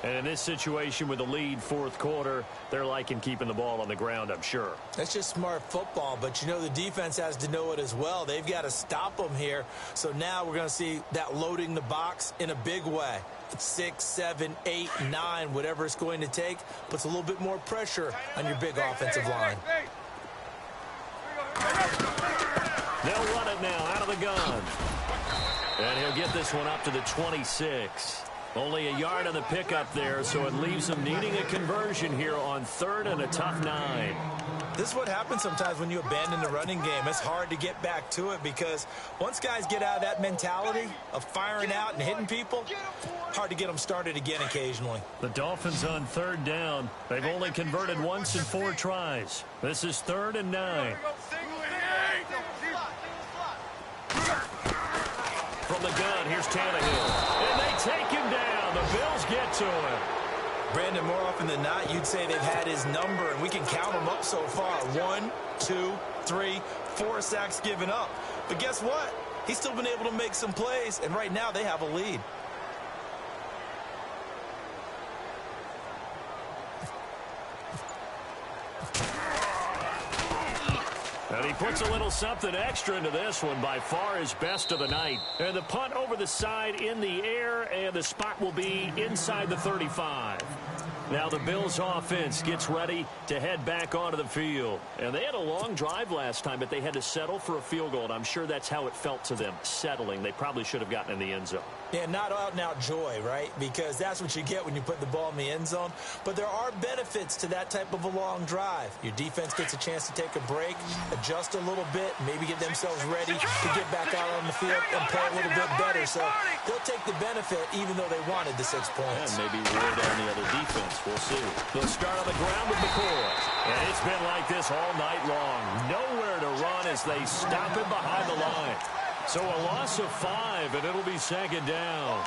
And in this situation with the lead fourth quarter, they're liking keeping the ball on the ground, I'm sure. That's just smart football, but you know the defense has to know it as well. They've got to stop them here. So now we're going to see that loading the box in a big way. 6, 7, 8, 9, whatever it's going to take, puts a little bit more pressure on your big offensive line. They'll run it now out of the gun. And he'll get this one up to the 26. Only a yard on the pickup there, so it leaves them needing a conversion here on 3rd and a tough 9. This is what happens sometimes when you abandon the running game. It's hard to get back to it because once guys get out of that mentality of firing out and hitting people, hard to get them started again occasionally. The Dolphins on 3rd down. They've only converted once in 4 tries. This is 3rd and 9. From the gun, here's Tannehill. And they take him down. The Bills get to him. Brandon, more often than not, you'd say they've had his number, and we can count them up so far. 1, 2, 3, 4 sacks given up. But guess what? He's still been able to make some plays, and right now they have a lead. And he puts a little something extra into this one, by far his best of the night. And the punt over the side in the air, and the spot will be inside the 35. Now the Bills offense gets ready to head back onto the field. And they had a long drive last time, but they had to settle for a field goal, and I'm sure that's how it felt to them, settling. They probably should have gotten in the end zone. Yeah, not out-and-out joy, right? Because that's what you get when you put the ball in the end zone. But there are benefits to that type of a long drive. Your defense gets a chance to take a break, adjust a little bit, maybe get themselves ready to get back out on the field and play a little bit better. So they'll take the benefit even though they wanted the 6 points. And maybe wear down the other defense. We'll see. They'll start on the ground with McCoy. And it's been like this all night long. Nowhere to run as they stop him behind the line. So a loss of 5, and it'll be 2nd down.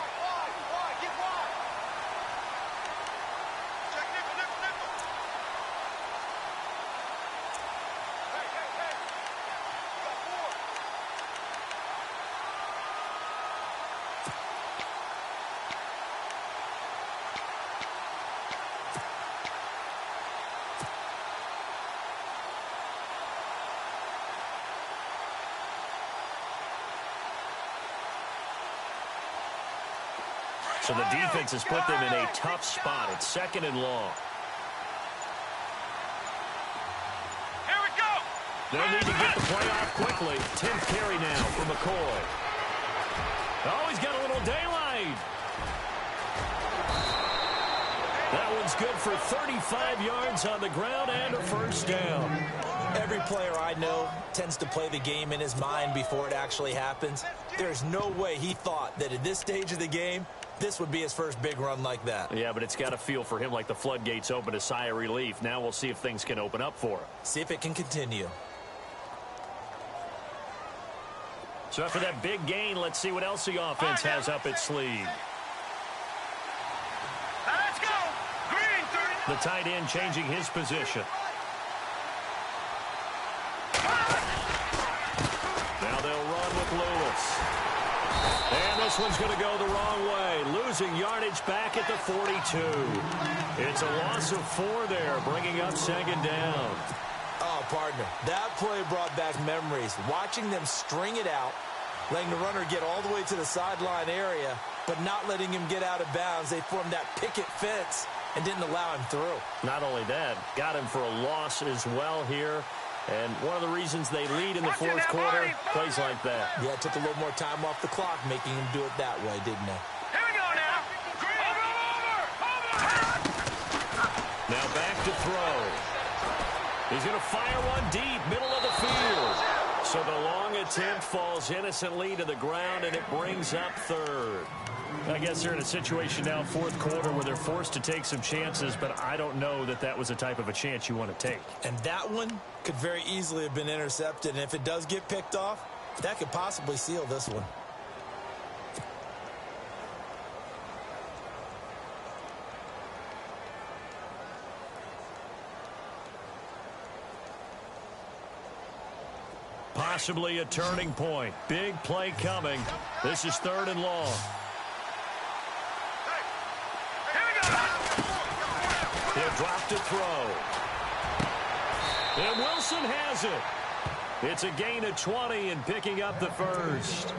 So the defense has put them in a tough spot. It's 2nd and long. Here we go. They'll need to get the play off quickly. 10th carry now for McCoy. Oh, he's got a little daylight. That one's good for 35 yards on the ground and a 1st down. Every player I know tends to play the game in his mind before it actually happens. There's no way he thought that at this stage of the game, this would be his first big run like that. Yeah, but it's got to feel for him like the floodgates open, a sigh of relief. Now we'll see if things can open up for him. See if it can continue. So after that big gain, let's see what else the offense has up its sleeve. Let's go. Green 30. The tight end changing his position. Now they'll run with Lewis. And this one's going to go the wrong way. Losing yardage back at the 42. It's a loss of 4 there, bringing up 2nd down. Oh, partner, that play brought back memories. Watching them string it out, letting the runner get all the way to the sideline area, but not letting him get out of bounds. They formed that picket fence and didn't allow him through. Not only that, got him for a loss as well here. And one of the reasons they lead in the 4th quarter, plays like that. Yeah, it took a little more time off the clock, making him do it that way, didn't it? Here we go now. Over. Now back to throw. He's going to fire one deep, middle of the field. So the long attempt falls innocently to the ground, and it brings up 3rd. I guess they're in a situation now, 4th quarter, where they're forced to take some chances, but I don't know that that was the type of a chance you want to take. And that one could very easily have been intercepted, and if it does get picked off, that could possibly seal this one. Possibly a turning point. Big play coming. This is 3rd and long. Here we go. He'll drop to throw. And Wilson has it. It's a gain of 20 and picking up the first.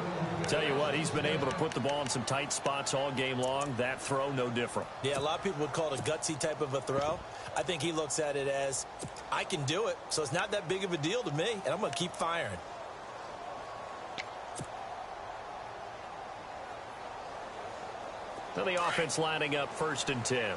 Tell you what, he's been able to put the ball in some tight spots all game long. That throw, no different. Yeah, a lot of people would call it a gutsy type of a throw. I think he looks at it as, I can do it, so it's not that big of a deal to me, and I'm going to keep firing. So the offense lining up 1st and 10.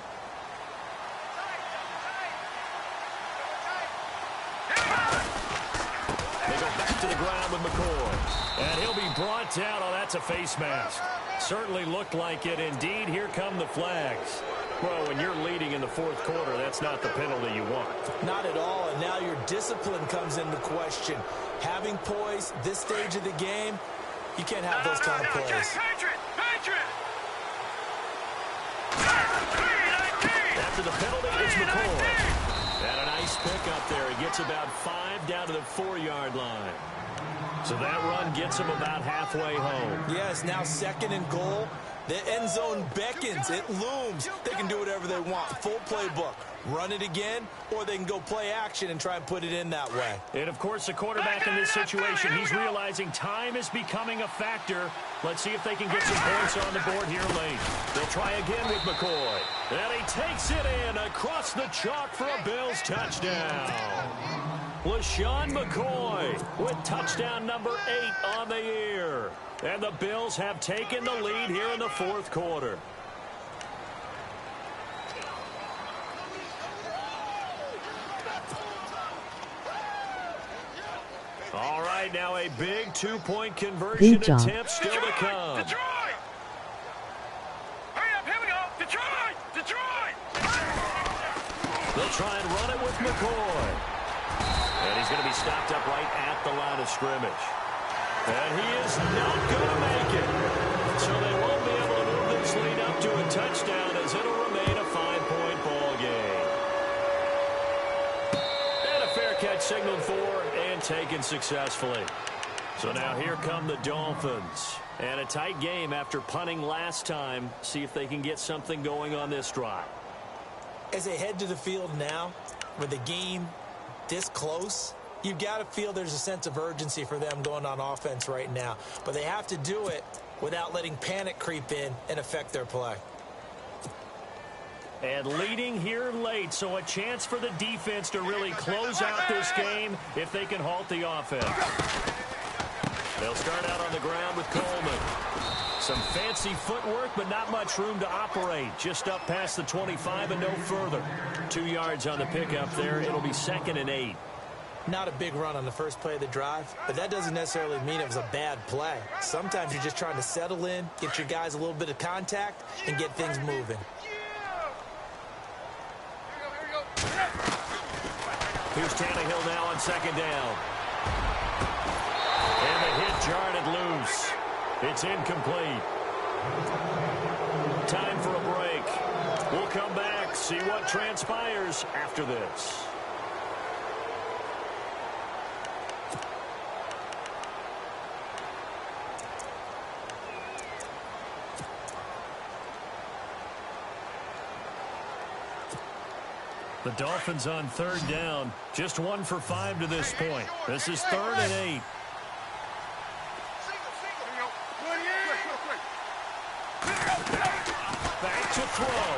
They go back to the ground with McCoy. And he'll be brought down. Oh, that's a face mask. Certainly looked like it. Indeed, here come the flags. Well, when you're leading in the 4th quarter, that's not the penalty you want. Not at all, and now your discipline comes into question. Having poise this stage of the game, you can't have those kind of plays. After the penalty, it's McCoy. And a nice pickup there. He gets about 5 down to the 4-yard line. So that run gets him about halfway home. Yes, now 2nd and goal. The end zone beckons. It looms. They can do whatever they want. Full playbook. Run it again, or they can go play action and try and put it in that way. And, of course, the quarterback in this situation, he's realizing time is becoming a factor. Let's see if they can get some points on the board here late. They'll try again with McCoy. And he takes it in across the chalk for a Bills touchdown. LaShawn McCoy with touchdown number 8 on the year. And the Bills have taken the lead here in the 4th quarter. All right, now a big 2-point conversion attempt still to come. Detroit! Hurry up, here we go! Detroit! Detroit! They'll try and run it with McCoy. And he's going to be stopped up right at the line of scrimmage. And he is not going to make it. So they won't be able to move this lead up to a touchdown as it'll remain a 5-point ball game. And a fair catch signaled for and taken successfully. So now here come the Dolphins. And a tight game after punting last time. See if they can get something going on this drive. As they head to the field now, with the game this close, you've got to feel there's a sense of urgency for them going on offense right now. But they have to do it without letting panic creep in and affect their play. And leading here late, so a chance for the defense to really close out this game if they can halt the offense. They'll start out on the ground with Coleman. Some fancy footwork, but not much room to operate. Just up past the 25 and no further. 2 yards on the pickup there. It'll be 2nd and 8. Not a big run on the first play of the drive, but that doesn't necessarily mean it was a bad play. Sometimes you're just trying to settle in, get your guys a little bit of contact, and get things moving. Here's Tannehill now on 2nd down. And the hit jarred it loose. It's incomplete. Time for a break. We'll come back, see what transpires after this. The Dolphins on 3rd down. Just 1 for 5 to this point. This is 3rd and 8. Back to throw.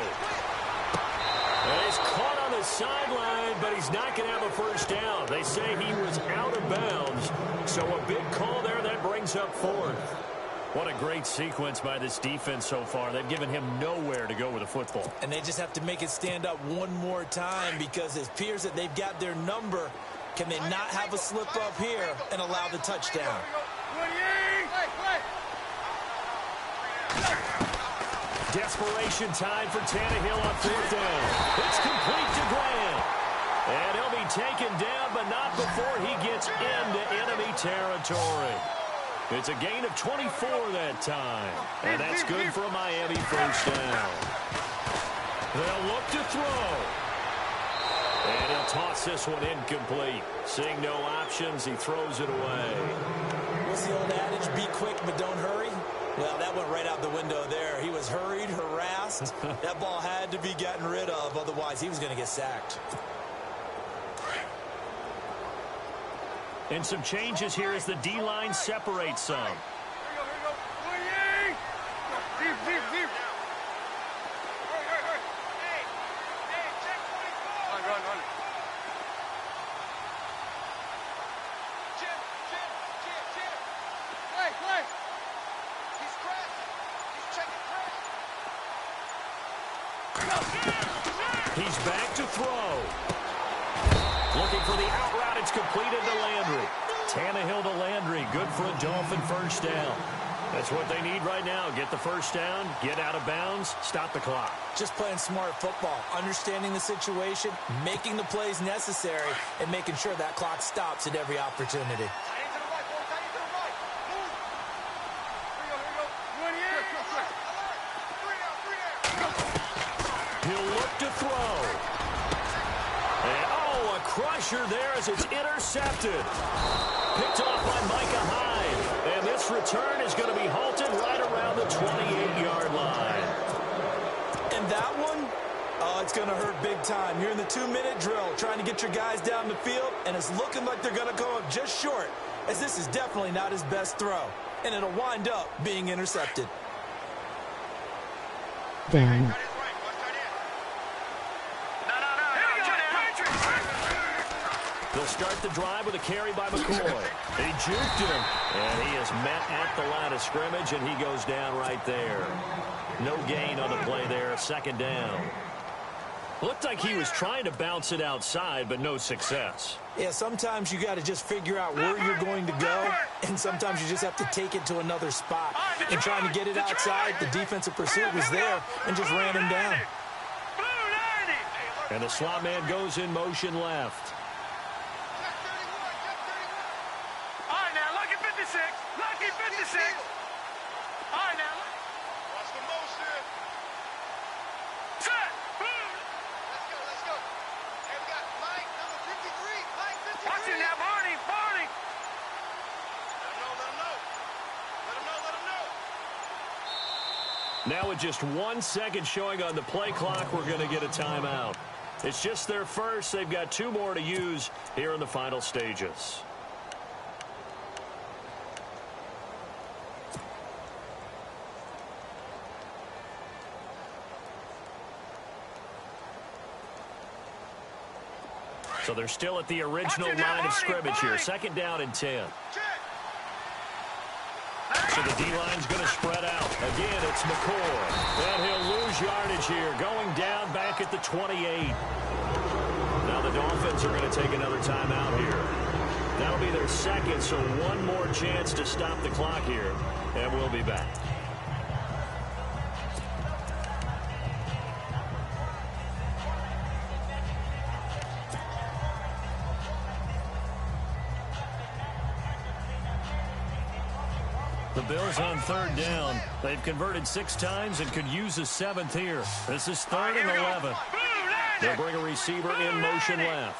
And he's caught on the sideline, but he's not going to have a first down. They say he was out of bounds. So a big call there that brings up 4th. What a great sequence by this defense so far. They've given him nowhere to go with the football. And they just have to make it stand up one more time because it appears that they've got their number. Can they not have a slip up here and allow the touchdown? Desperation time for Tannehill on 4th down. It's complete to Graham. And he'll be taken down, but not before he gets into enemy territory. It's a gain of 24 that time. And that's good for a Miami first down. They'll look to throw. And he'll toss this one incomplete. Seeing no options, he throws it away. What's the old adage? Be quick, but don't hurry. Well, that went right out the window there. He was hurried, harassed. That ball had to be gotten rid of, otherwise he was going to get sacked. And some changes here as the D-line separates some. Here we go. Deep. Hurry. Hey, check 24. Run. Chip. Wait. He's crashed. He's checking crash. He's back to throw. Looking for the out route. It's completed to Landry. Tannehill to Landry. Good for a Dolphin first down. That's what they need right now. Get the first down, get out of bounds, stop the clock. Just playing smart football, understanding the situation, making the plays necessary, and making sure that clock stops at every opportunity. He'll look to throw. And, a crusher there as it's intercepted. Picked off by Micah Hyde. And this return is going to be halted right around the 28-yard line. And that one, it's going to hurt big time. You're in the 2-minute drill trying to get your guys down the field, and it's looking like they're going to go up just short, as this is definitely not his best throw. And it'll wind up being intercepted. Down. They'll start the drive with a carry by McCoy. He juked him, and he is met at the line of scrimmage, and he goes down right there. No gain on the play there, second down. Looked like he was trying to bounce it outside, but no success. Yeah, sometimes you got to just figure out where you're going to go, and sometimes you just have to take it to another spot. And trying to get it outside, the defensive pursuit was there and just ran him down. And the slot man goes in motion left. Lucky 56. All right, now. Watch the motion. Set. Boom. Let's go. Hey, we got Mike, number 53. Mike, 53. Watch him now, Barney. Let him know. Now with just 1 second showing on the play clock, we're going to get a timeout. It's just their first. They've got 2 more to use here in the final stages. So they're still at the original line of scrimmage here. Second down and 10. So the D-line's going to spread out. Again, it's McCoy. And he'll lose yardage here. Going down back at the 28. Now the Dolphins are going to take another timeout here. That'll be their second, so one more chance to stop the clock here. And we'll be back. The Bills on third down. They've converted 6 times and could use a 7th here. This is 3rd and 11. They'll bring a receiver in motion left.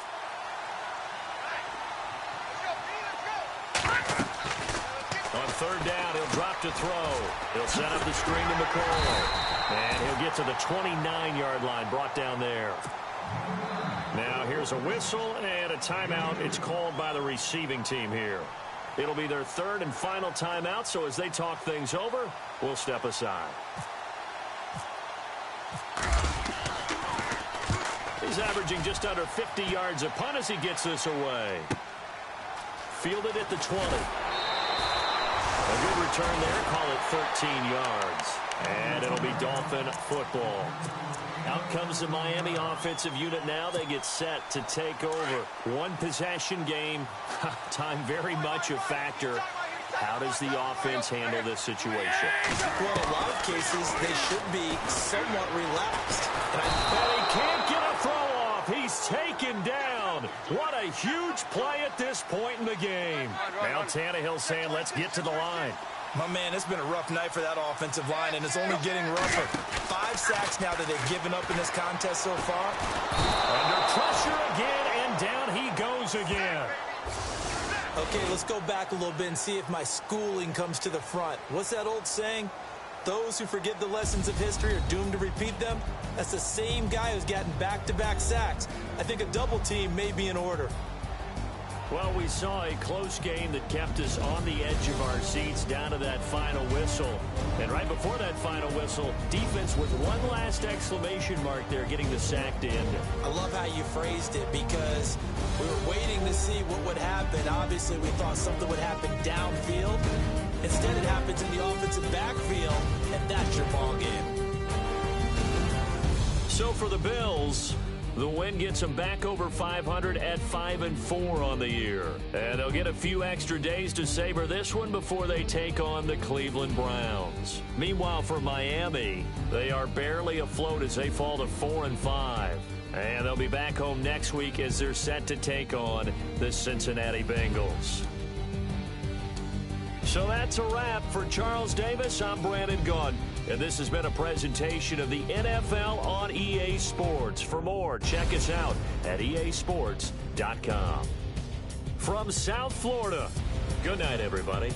On third down, he'll drop to throw. He'll set up the screen to McCoy. And he'll get to the 29-yard line, brought down there. Now here's a whistle and a timeout. It's called by the receiving team here. It'll be their 3rd and final timeout, so as they talk things over, we'll step aside. He's averaging just under 50 yards a punt as he gets this away. Fielded at the 20. A good return there, call it 13 yards. And it'll be Dolphin football. Out comes the Miami offensive unit now. They get set to take over. 1 possession game. Time very much a factor. How does the offense handle this situation? Well, in a lot of cases, they should be somewhat relaxed. And he can't get a throw off. He's taken down. What a huge play at this point in the game. Now Tannehill saying, let's get to the line. My man, it's been a rough night for that offensive line, and it's only getting rougher. 5 sacks now that they've given up in this contest so far. Under pressure again, and down he goes again. Okay, let's go back a little bit and see if my schooling comes to the front. What's that old saying? Those who forget the lessons of history are doomed to repeat them. That's the same guy who's gotten back-to-back sacks. I think a double team may be in order. Well, we saw a close game that kept us on the edge of our seats down to that final whistle. And right before that final whistle, defense with one last exclamation mark there, getting the sack to end it. I love how you phrased it because we were waiting to see what would happen. Obviously, we thought something would happen downfield. Instead, it happens in the offensive backfield, and that's your ball game. So for the Bills, the win gets them back over 500 at 5-4 on the year. And they'll get a few extra days to savor this one before they take on the Cleveland Browns. Meanwhile, for Miami, they are barely afloat as they fall to 4-5. And they'll be back home next week as they're set to take on the Cincinnati Bengals. So that's a wrap. For Charles Davis, I'm Brandon Gaudin. And this has been a presentation of the NFL on EA Sports. For more, check us out at easports.com. From South Florida, good night, everybody.